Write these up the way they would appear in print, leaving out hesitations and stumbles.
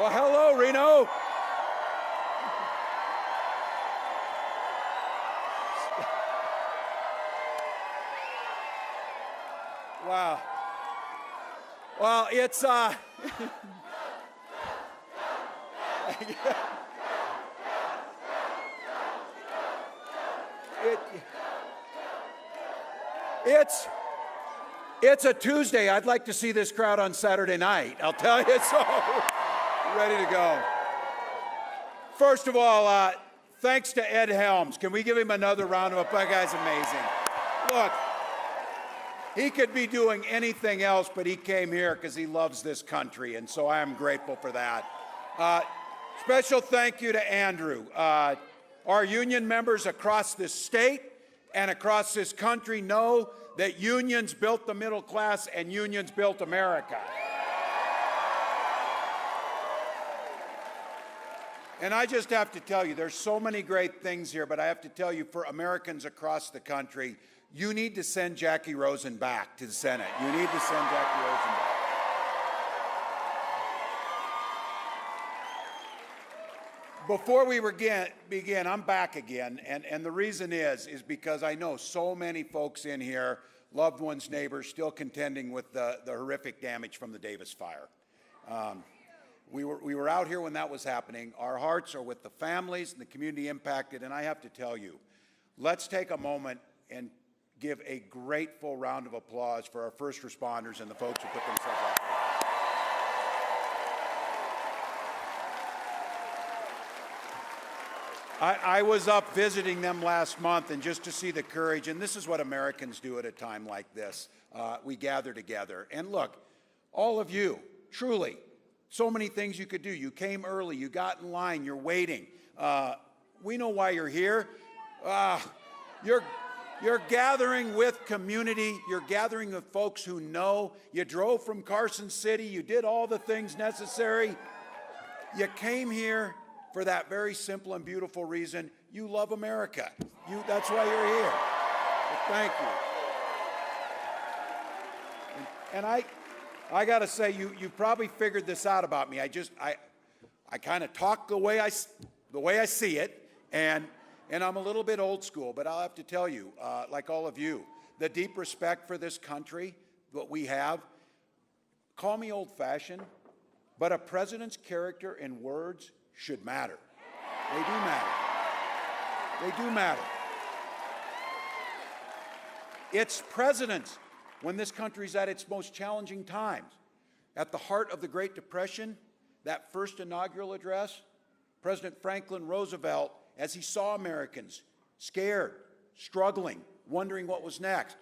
Well, hello, Reno. Wow. Well, it's it's a Tuesday. I'd like to see this crowd on Saturday night. I'll tell you, so ready to go. First of all, thanks to Ed Helms. Can we give him another round of applause? That guy's amazing. Look, he could be doing anything else, but he came here because he loves this country, and so I am grateful for that. Special thank you to Andrew. Our union members across this state and across this country know that unions built the middle class and unions built America. And I just have to tell you, there's so many great things here, but I have to tell you, for Americans across the country, you need to send Jackie Rosen back to the Senate. You need to send Jackie Rosen back. Before we begin, I'm back again, and the reason is because I know so many folks in here, loved ones, neighbors, still contending with the horrific damage from the Davis fire. We were out here when that was happening. Our hearts are with the families and the community impacted, and I have to tell you, let's take a moment and give a grateful round of applause for our first responders and the folks who put themselves out there. I was up visiting them last month, and just to see the courage, and this is what Americans do at a time like this. We gather together. And look, all of you, truly, so many things you could do. You came early, you got in line, you're waiting. We know why you're here. You're gathering with community. You're gathering with folks who know. You drove from Carson City. You did all the things necessary. You came here for that very simple and beautiful reason. You love America. That's why you're here. Well, thank you. And I got to say, you probably figured this out about me. I kind of talk the way I see it, and I'm a little bit old school, but I'll have to tell you, like all of you, the deep respect for this country, what we have. Call me old-fashioned, but a president's character and words should matter. They do matter. They do matter. It's presidents, when this country's at its most challenging times. At the heart of the Great Depression, that first inaugural address, President Franklin Roosevelt, as he saw Americans scared, struggling, wondering what was next,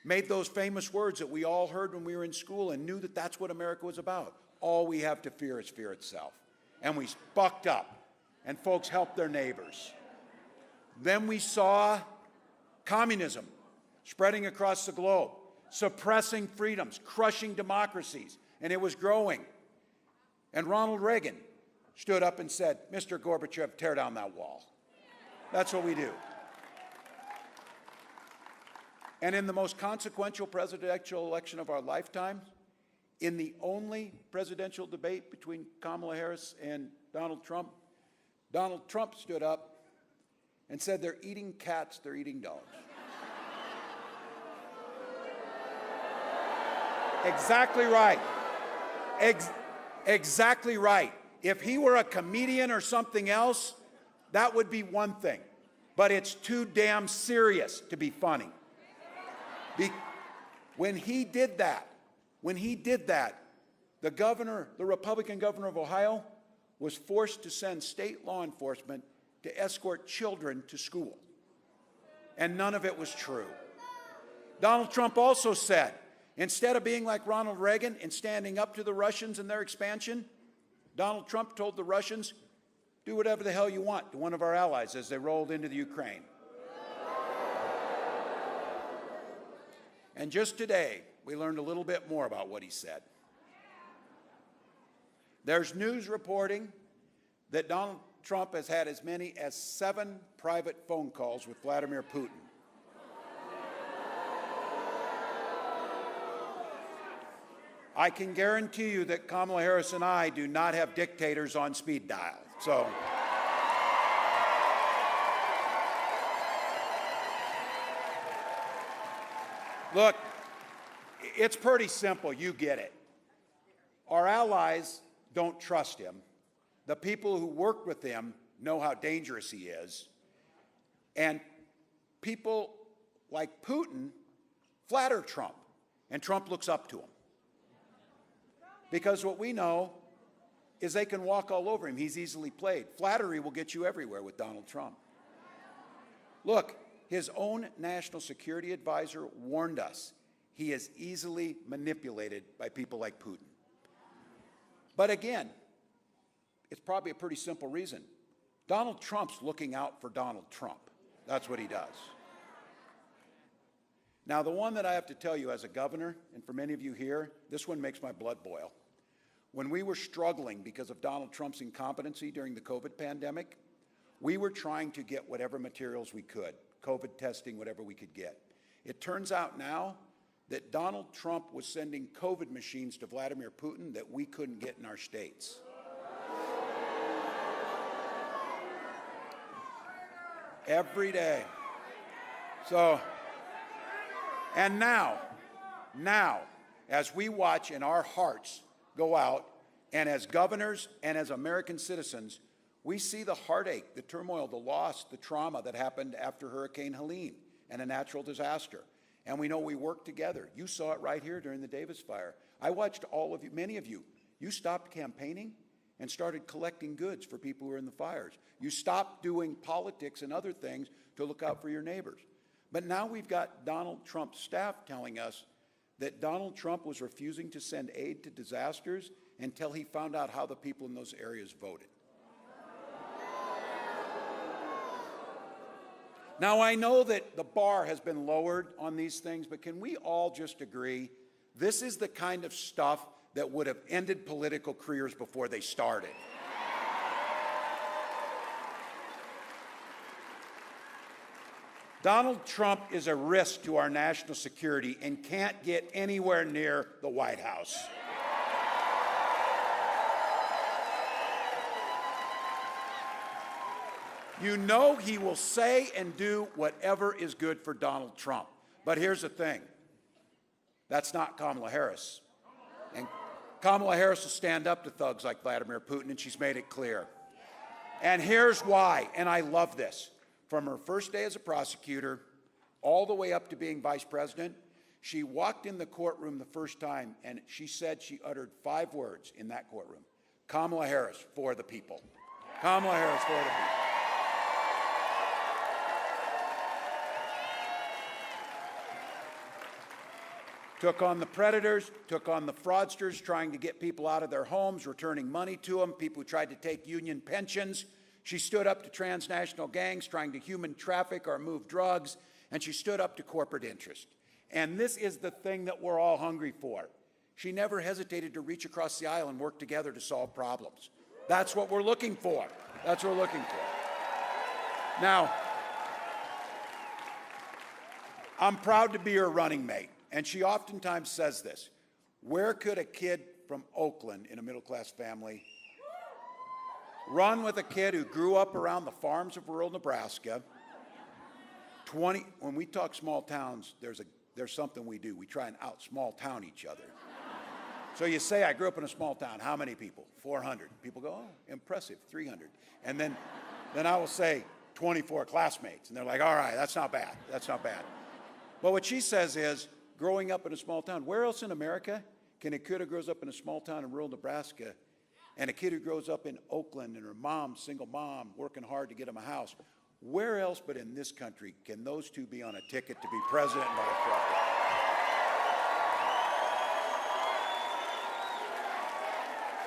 made those famous words that we all heard when we were in school and knew that that's what America was about. All we have to fear is fear itself. And we bucked up, and folks helped their neighbors. Then we saw communism spreading across the globe, suppressing freedoms, crushing democracies, and it was growing. And Ronald Reagan stood up and said, "Mr. Gorbachev, tear down that wall." That's what we do. And in the most consequential presidential election of our lifetime, in the only presidential debate between Kamala Harris and Donald Trump stood up and said, "They're eating cats, they're eating dogs." Exactly right. Exactly right. If he were a comedian or something else, that would be one thing. But it's too damn serious to be funny. When he did that, the Republican governor of Ohio was forced to send state law enforcement to escort children to school. And none of it was true. Donald Trump also said, instead of being like Ronald Reagan and standing up to the Russians and their expansion, Donald Trump told the Russians, "Do whatever the hell you want," to one of our allies as they rolled into the Ukraine. And just today, we learned a little bit more about what he said. There's news reporting that Donald Trump has had as many as 7 private phone calls with Vladimir Putin. I can guarantee you that Kamala Harris and I do not have dictators on speed dial. So, look, it's pretty simple. You get it. Our allies don't trust him. The people who work with him know how dangerous he is. And people like Putin flatter Trump, and Trump looks up to him. Because what we know is they can walk all over him. He's easily played. Flattery will get you everywhere with Donald Trump. Look, his own national security advisor warned us he is easily manipulated by people like Putin. But again, it's probably a pretty simple reason. Donald Trump's looking out for Donald Trump. That's what he does. Now, the one that I have to tell you as a governor, and for many of you here, this one makes my blood boil. When we were struggling because of Donald Trump's incompetency during the COVID pandemic, we were trying to get whatever materials we could, COVID testing, whatever we could get. It turns out now that Donald Trump was sending COVID machines to Vladimir Putin that we couldn't get in our states. Every day. So, and now, as we watch and our hearts go out, and as governors and as American citizens, we see the heartache, the turmoil, the loss, the trauma that happened after Hurricane Helene and a natural disaster. And we know we work together. You saw it right here during the Davis fire. I watched all of you, many of you. You stopped campaigning and started collecting goods for people who were in the fires. You stopped doing politics and other things to look out for your neighbors. But now we've got Donald Trump's staff telling us that Donald Trump was refusing to send aid to disasters until he found out how the people in those areas voted. Now, I know that the bar has been lowered on these things, but can we all just agree this is the kind of stuff that would have ended political careers before they started? Donald Trump is a risk to our national security and can't get anywhere near the White House. You know he will say and do whatever is good for Donald Trump. But here's the thing. That's not Kamala Harris. And Kamala Harris will stand up to thugs like Vladimir Putin, and she's made it clear. And here's why, and I love this. From her first day as a prosecutor all the way up to being vice president, she walked in the courtroom the first time, and she said she uttered 5 words in that courtroom. Kamala Harris, for the people. Kamala Harris, for the people. Took on the predators, took on the fraudsters trying to get people out of their homes, returning money to them, people who tried to take union pensions. She stood up to transnational gangs trying to human traffic or move drugs, and she stood up to corporate interest. And this is the thing that we're all hungry for. She never hesitated to reach across the aisle and work together to solve problems. That's what we're looking for. That's what we're looking for. Now, I'm proud to be her running mate. And she oftentimes says this, where could a kid from Oakland in a middle-class family run with a kid who grew up around the farms of rural Nebraska? When we talk small towns, there's something we do. We try and out-small town each other. So you say, I grew up in a small town. How many people? 400. People go, oh, impressive, 300. And then I will say 24 classmates. And they're like, all right, that's not bad. That's not bad. But what she says is, growing up in a small town, where else in America can a kid who grows up in a small town in rural Nebraska and a kid who grows up in Oakland and her mom, single mom, working hard to get him a house, where else but in this country can those two be on a ticket to be president and vice president?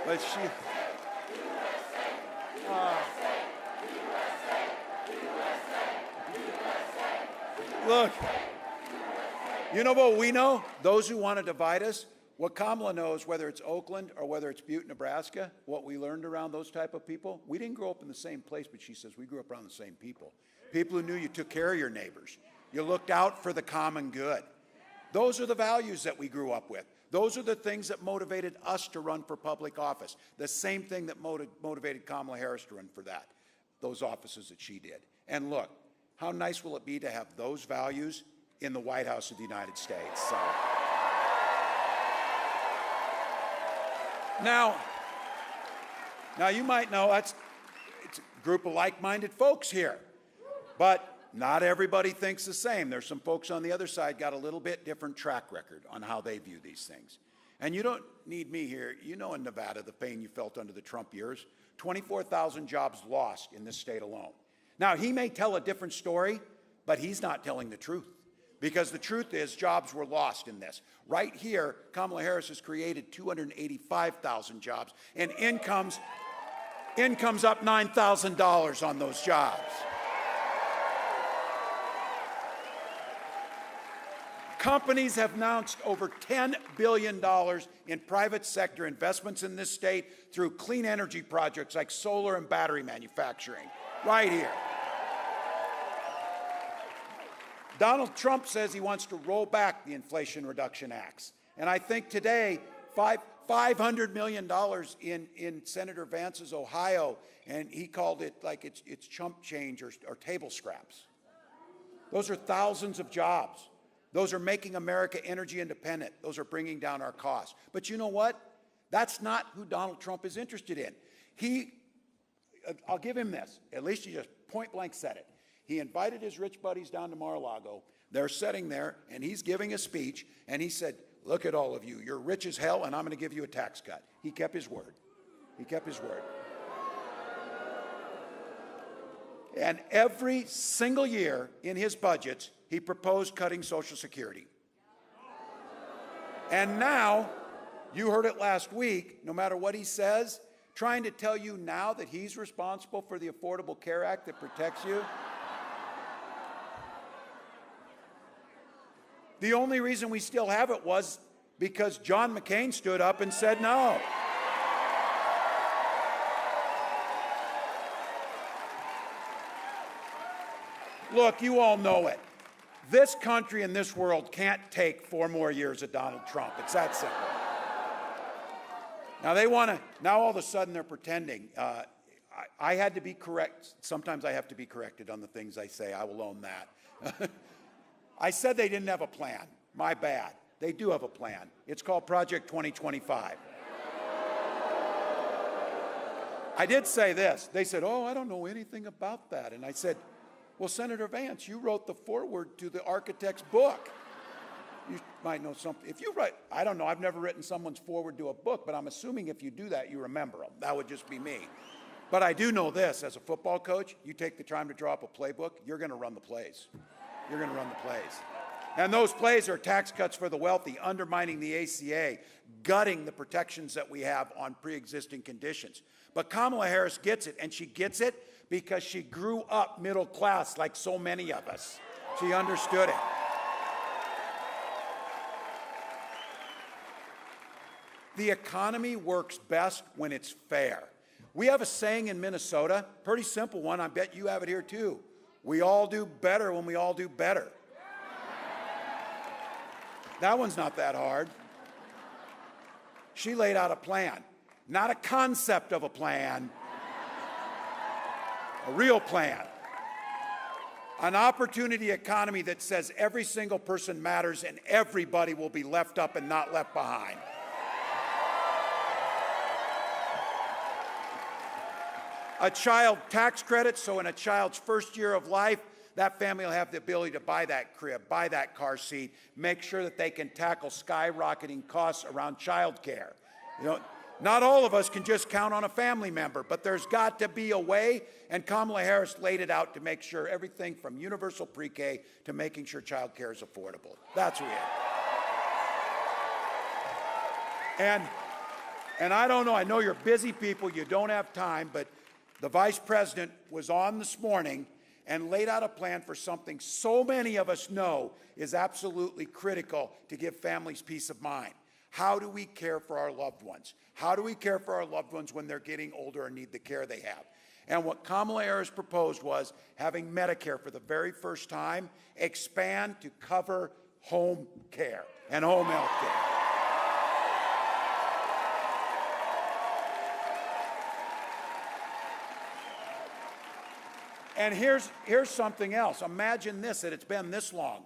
But she... Look, you know what we know? Those who want to divide us, what Kamala knows, whether it's Oakland or whether it's Butte, Nebraska, what we learned around those type of people, we didn't grow up in the same place, but she says we grew up around the same people. People who knew you took care of your neighbors. You looked out for the common good. Those are the values that we grew up with. Those are the things that motivated us to run for public office. The same thing that motivated Kamala Harris to run for those offices that she did. And look, how nice will it be to have those values in the White House of the United States? So. Now you might know it's a group of like-minded folks here, but not everybody thinks the same. There's some folks on the other side got a little bit different track record on how they view these things. And you don't need me here. You know in Nevada the pain you felt under the Trump years. 24,000 jobs lost in this state alone. Now, he may tell a different story, but he's not telling the truth. Because the truth is jobs were lost in this. Right here, Kamala Harris has created 285,000 jobs, and income's up $9,000 on those jobs. Companies have announced over $10 billion in private sector investments in this state through clean energy projects like solar and battery manufacturing, right here. Donald Trump says he wants to roll back the Inflation Reduction Acts. And I think today, $500 million in Senator Vance's Ohio, and he called it like it's chump change or table scraps. Those are thousands of jobs. Those are making America energy independent. Those are bringing down our costs. But you know what? That's not who Donald Trump is interested in. I'll give him this. At least he just point blank said it. He invited his rich buddies down to Mar-a-Lago. They're sitting there, and he's giving a speech, and he said, look at all of you. You're rich as hell, and I'm going to give you a tax cut. He kept his word. He kept his word. And every single year in his budgets, he proposed cutting Social Security. And now, you heard it last week, no matter what he says, trying to tell you now that he's responsible for the Affordable Care Act that protects you. The only reason we still have it was because John McCain stood up and said no. Look, you all know it. This country and this world can't take 4 more years of Donald Trump. It's that simple. Now now all of a sudden they're pretending. I had to be correct. Sometimes I have to be corrected on the things I say. I will own that. I said they didn't have a plan. My bad. They do have a plan. It's called Project 2025. I did say this. They said, oh, I don't know anything about that. And I said, well, Senator Vance, you wrote the foreword to the architect's book. You might know something. If you write, I don't know, I've never written someone's foreword to a book, but I'm assuming if you do that, you remember them. That would just be me. But I do know this, as a football coach, you take the time to draw up a playbook, you're going to run the plays. You're going to run the plays. And those plays are tax cuts for the wealthy, undermining the ACA, gutting the protections that we have on pre-existing conditions. But Kamala Harris gets it, and she gets it because she grew up middle class like so many of us. She understood it. The economy works best when it's fair. We have a saying in Minnesota, pretty simple one, I bet you have it here too. We all do better when we all do better. That one's not that hard. She laid out a plan, not a concept of a plan, a real plan. An opportunity economy that says every single person matters and everybody will be left up and not left behind. A child tax credit, so in a child's first year of life, that family will have the ability to buy that crib, buy that car seat, make sure that they can tackle skyrocketing costs around child care. You know, not all of us can just count on a family member, but there's got to be a way, and Kamala Harris laid it out to make sure everything from universal pre-K to making sure child care is affordable. That's what we have. And I don't know, I know you're busy people, you don't have time, but the Vice President was on this morning and laid out a plan for something so many of us know is absolutely critical to give families peace of mind. How do we care for our loved ones? How do we care for our loved ones when they're getting older and need the care they have? And what Kamala Harris proposed was having Medicare for the very first time expand to cover home care and home health care. And here's something else. Imagine this, that it's been this long.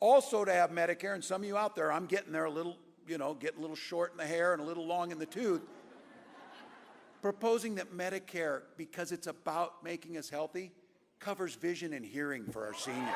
Also to have Medicare, and some of you out there, I'm getting there a little, getting a little short in the hair and a little long in the tooth. Proposing that Medicare, because it's about making us healthy, covers vision and hearing for our seniors.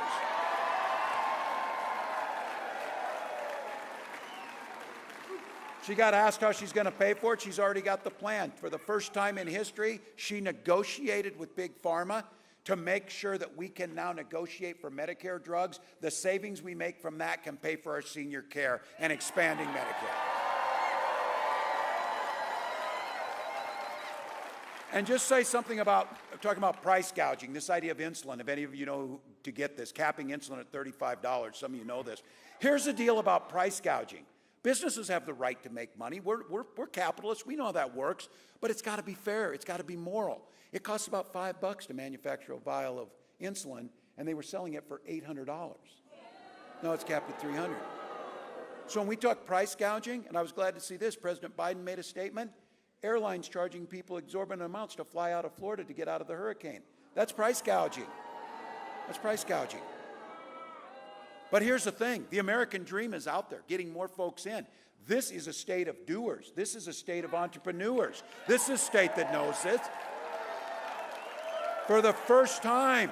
She got asked how she's going to pay for it. She's already got the plan. For the first time in history, she negotiated with Big Pharma to make sure that we can now negotiate for Medicare drugs. The savings we make from that can pay for our senior care and expanding Medicare. And just say something about, talking about price gouging, this idea of insulin. If any of you know to get this, capping insulin at $35, some of you know this. Here's the deal about price gouging. Businesses have the right to make money. We're capitalists. We know how that works. But it's got to be fair. It's got to be moral. It costs about $5 to manufacture a vial of insulin, and they were selling it for $800. Now it's capped at $300. So when we talk price gouging, and I was glad to see this, President Biden made a statement, airlines charging people exorbitant amounts to fly out of Florida to get out of the hurricane. That's price gouging. That's price gouging. But here's the thing, the American dream is out there, getting more folks in. This is a state of doers. This is a state of entrepreneurs. This is a state that knows this. For the first time,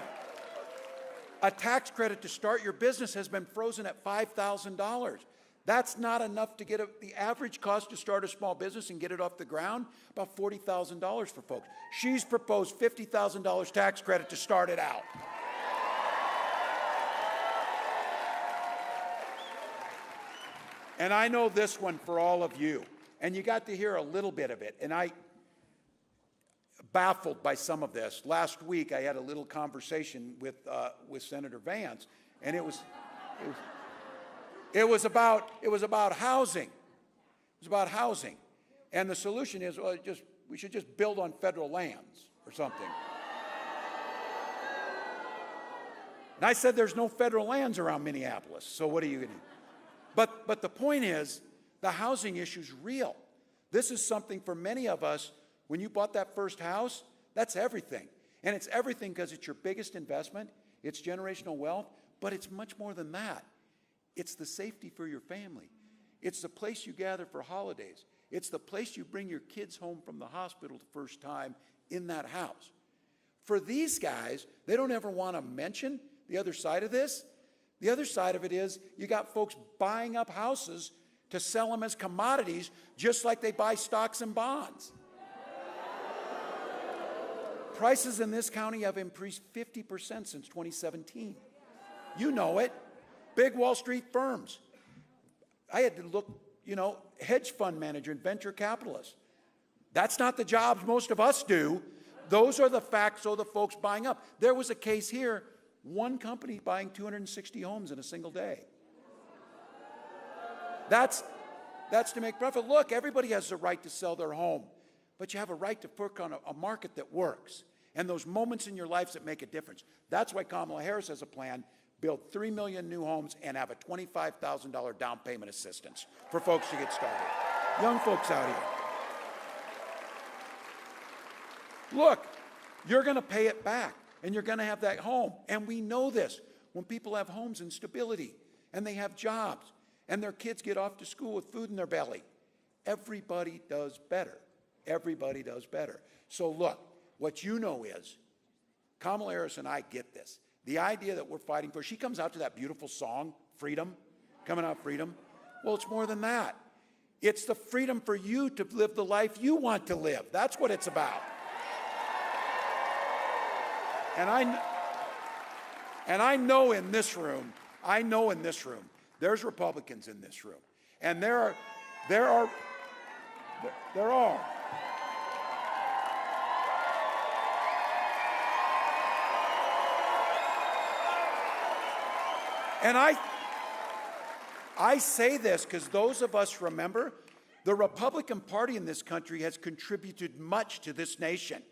a tax credit to start your business has been frozen at $5,000. That's not enough to get the average cost to start a small business and get it off the ground, about $40,000 for folks. She's proposed $50,000 tax credit to start it out. And I know this one for all of you, and you got to hear a little bit of it, and I baffled by some of this. Last week, I had a little conversation with Senator Vance, and it was about housing. It was about housing, and the solution is, well, we should just build on federal lands or something. And I said, there's no federal lands around Minneapolis, so what are you going to do? But the point is, the housing issue is real. This is something for many of us. When you bought that first house, that's everything. And it's everything because it's your biggest investment, it's generational wealth, but it's much more than that. It's the safety for your family. It's the place you gather for holidays. It's the place you bring your kids home from the hospital the first time in that house. For these guys, they don't ever want to mention the other side of this. The other side of it is you got folks buying up houses to sell them as commodities just like they buy stocks and bonds. Prices in this county have increased 50% since 2017. You know it. Big Wall Street firms. I had to look, hedge fund manager and venture capitalists. That's not the jobs most of us do. Those are the facts, so the folks buying up. There was a case here, one company buying 260 homes in a single day. That's to make profit. Look, everybody has the right to sell their home, but you have a right to work on a market that works and those moments in your lives that make a difference. That's why Kamala Harris has a plan, build 3 million new homes and have a $25,000 down payment assistance for folks to get started. Young folks out here. Look, you're going to pay it back, and you're going to have that home. And we know this. When people have homes and stability, and they have jobs, and their kids get off to school with food in their belly, everybody does better. Everybody does better. So look, what you know is, Kamala Harris and I get this. The idea that we're fighting for, she comes out to that beautiful song, Freedom, coming out Freedom. Well, it's more than that. It's the freedom for you to live the life you want to live. That's what it's about. And I know in this room, there's Republicans in this room. And there are. And I say this because those of us remember, the Republican Party in this country has contributed much to this nation.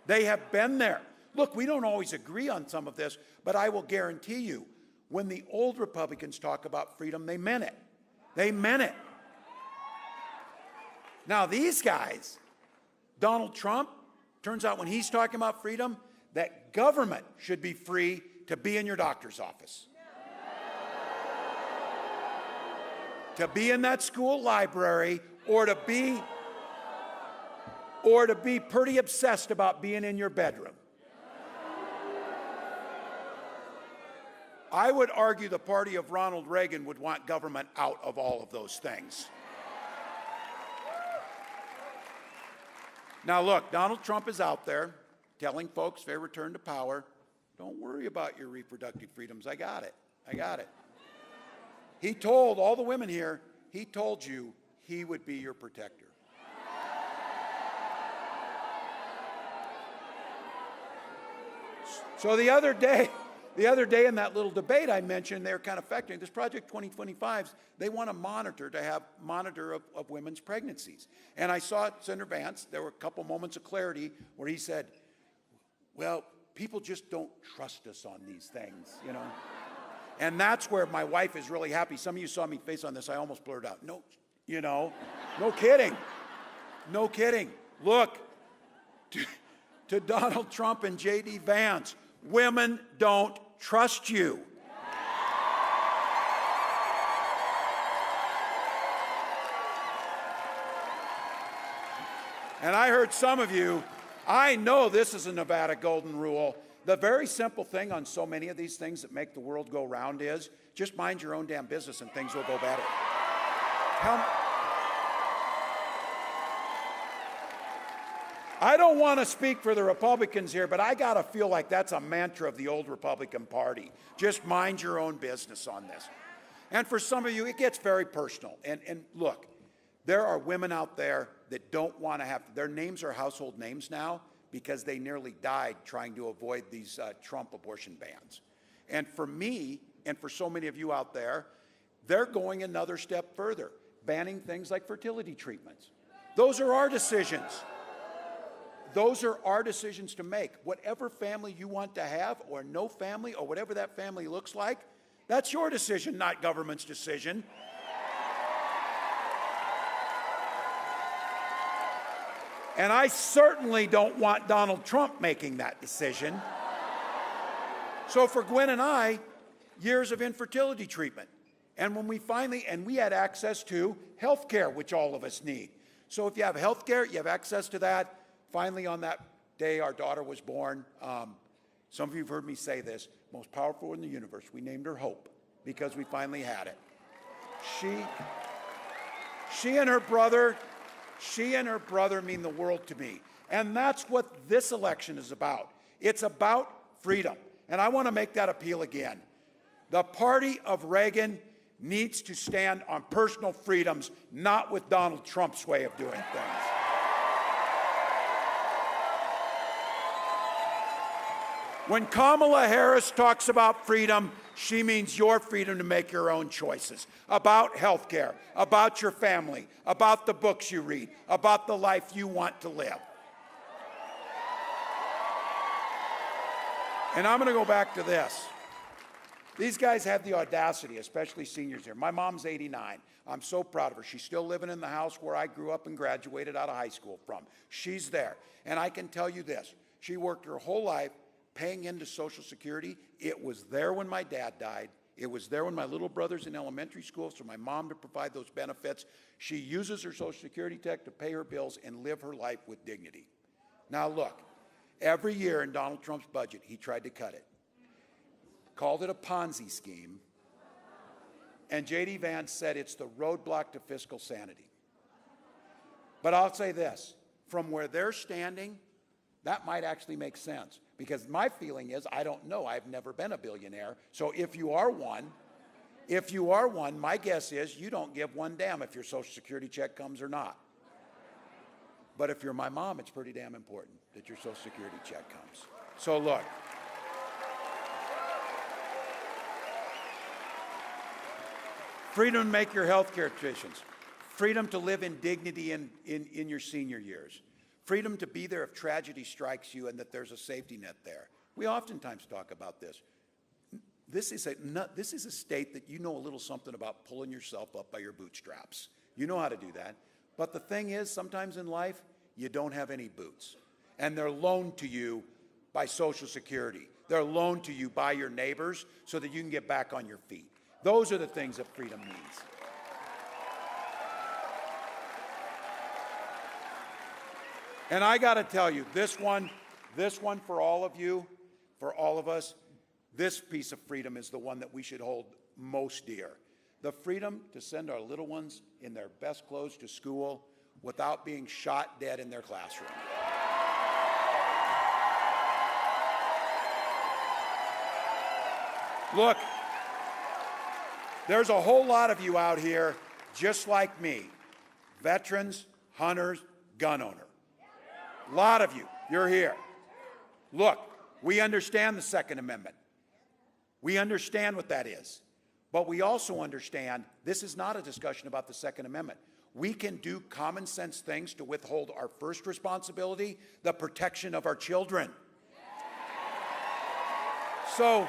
They have been there. Look, we don't always agree on some of this, but I will guarantee you, When the old Republicans talk about freedom, they meant it. They meant it. Now these guys, Donald Trump, turns out when he's talking about freedom, that government should be free to be in your doctor's office, to be in that school library, or to be pretty obsessed about being in your bedroom. I would argue the party of Ronald Reagan would want government out of all of those things. Now look, Donald Trump is out there telling folks if they return to power, don't worry about your reproductive freedoms. I got it. I got it. He told all the women here, he told you he would be your protector. So the other day in that little debate I mentioned, they're kind of factoring this Project 2025's, they want to monitor of women's pregnancies. And I saw Senator Vance, there were a couple moments of clarity where he said, well, people just don't trust us on these things, you know. And that's where my wife is really happy. Some of you saw me face on this, I almost blurted out, no, you know, no kidding, no kidding. Look, to Donald Trump and J.D. Vance, women don't trust you. And I heard some of you, I know this is a Nevada golden rule. The very simple thing on so many of these things that make the world go round is just mind your own damn business and things will go better. I don't want to speak for the Republicans here, but I got to feel like that's a mantra of the old Republican Party. Just mind your own business on this. And for some of you, it gets very personal. And look, there are women out there that don't want to have, their names are household names now because they nearly died trying to avoid these Trump abortion bans. And for me, and for so many of you out there, they're going another step further, banning things like fertility treatments. Those are our decisions. Those are our decisions to make. Whatever family you want to have, or no family, or whatever that family looks like, that's your decision, not government's decision. And I certainly don't want Donald Trump making that decision. So for Gwen and I, years of infertility treatment. And when we we had access to health care, which all of us need. So if you have health care, you have access to that. Finally, on that day, our daughter was born. Some of you have heard me say this, most powerful in the universe. We named her Hope because we finally had it. She and her brother mean the world to me. And that's what this election is about. It's about freedom. And I want to make that appeal again. The party of Reagan needs to stand on personal freedoms, not with Donald Trump's way of doing things. When Kamala Harris talks about freedom, she means your freedom to make your own choices about health care, about your family, about the books you read, about the life you want to live. And I'm going to go back to this. These guys have the audacity, especially seniors here. My mom's 89. I'm so proud of her. She's still living in the house where I grew up and graduated out of high school from. She's there. And I can tell you this. She worked her whole life paying into Social Security. It was there when my dad died. It was there when my little brother's in elementary school, so my mom to provide those benefits. She uses her Social Security check to pay her bills and live her life with dignity. Now look, every year in Donald Trump's budget, he tried to cut it. Called it a Ponzi scheme. And J.D. Vance said it's the roadblock to fiscal sanity. But I'll say this, from where they're standing, that might actually make sense. Because my feeling is, I don't know, I've never been a billionaire. So if you are one, my guess is you don't give one damn if your Social Security check comes or not. But if you're my mom, it's pretty damn important that your Social Security check comes. So look. Freedom to make your health care decisions. Freedom to live in dignity in your senior years. Freedom to be there if tragedy strikes you and that there's a safety net there. We oftentimes talk about this. this is a state that you know a little something about pulling yourself up by your bootstraps. You know how to do that. But the thing is, sometimes in life, you don't have any boots. And they're loaned to you by Social Security. They're loaned to you by your neighbors so that you can get back on your feet. Those are the things that freedom means. And I got to tell you, this one for all of you, for all of us, this piece of freedom is the one that we should hold most dear. The freedom to send our little ones in their best clothes to school without being shot dead in their classroom. Look, there's a whole lot of you out here just like me, veterans, hunters, gun owners. A lot of you, you're here. Look, we understand the Second Amendment. We understand what that is. But we also understand this is not a discussion about the Second Amendment. We can do common sense things to withhold our first responsibility, the protection of our children. So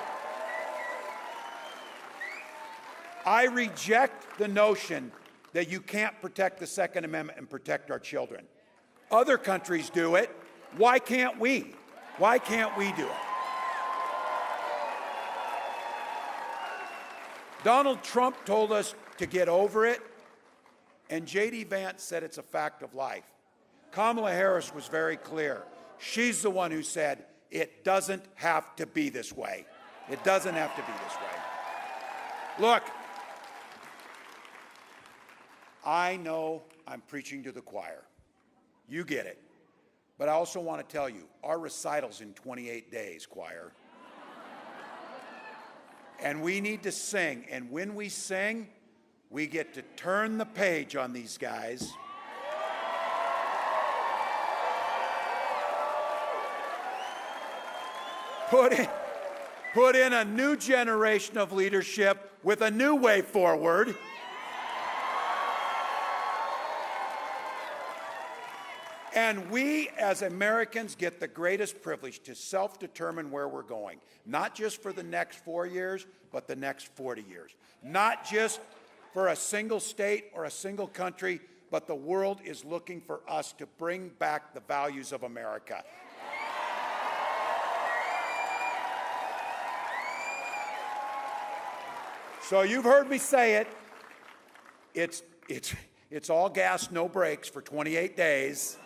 I reject the notion that you can't protect the Second Amendment and protect our children. Other countries do it. Why can't we? Why can't we do it? Donald Trump told us to get over it, and J.D. Vance said it's a fact of life. Kamala Harris was very clear. She's the one who said, it doesn't have to be this way. It doesn't have to be this way. Look, I know I'm preaching to the choir. You get it. But I also want to tell you, our recital's in 28 days, choir. And we need to sing. And when we sing, we get to turn the page on these guys. Put in a new generation of leadership with a new way forward. And we, as Americans, get the greatest privilege to self-determine where we're going, not just for the next 4 years, but the next 40 years. Not just for a single state or a single country, but the world is looking for us to bring back the values of America. So you've heard me say it. It's all gas, no brakes for 28 days.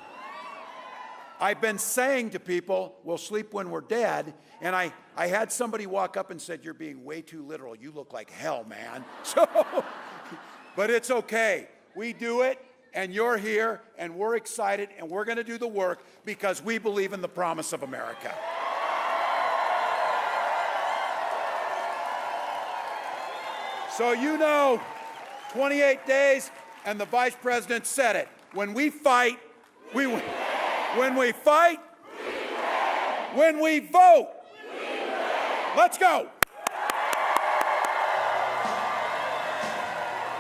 I've been saying to people, we'll sleep when we're dead, and I had somebody walk up and said, you're being way too literal. You look like hell, man. So, but it's okay. We do it, and you're here, and we're excited, and we're going to do the work because we believe in the promise of America. So you know, 28 days, and the Vice President said it. When we fight, we win. When we fight, we win. When we vote, we win. Let's go.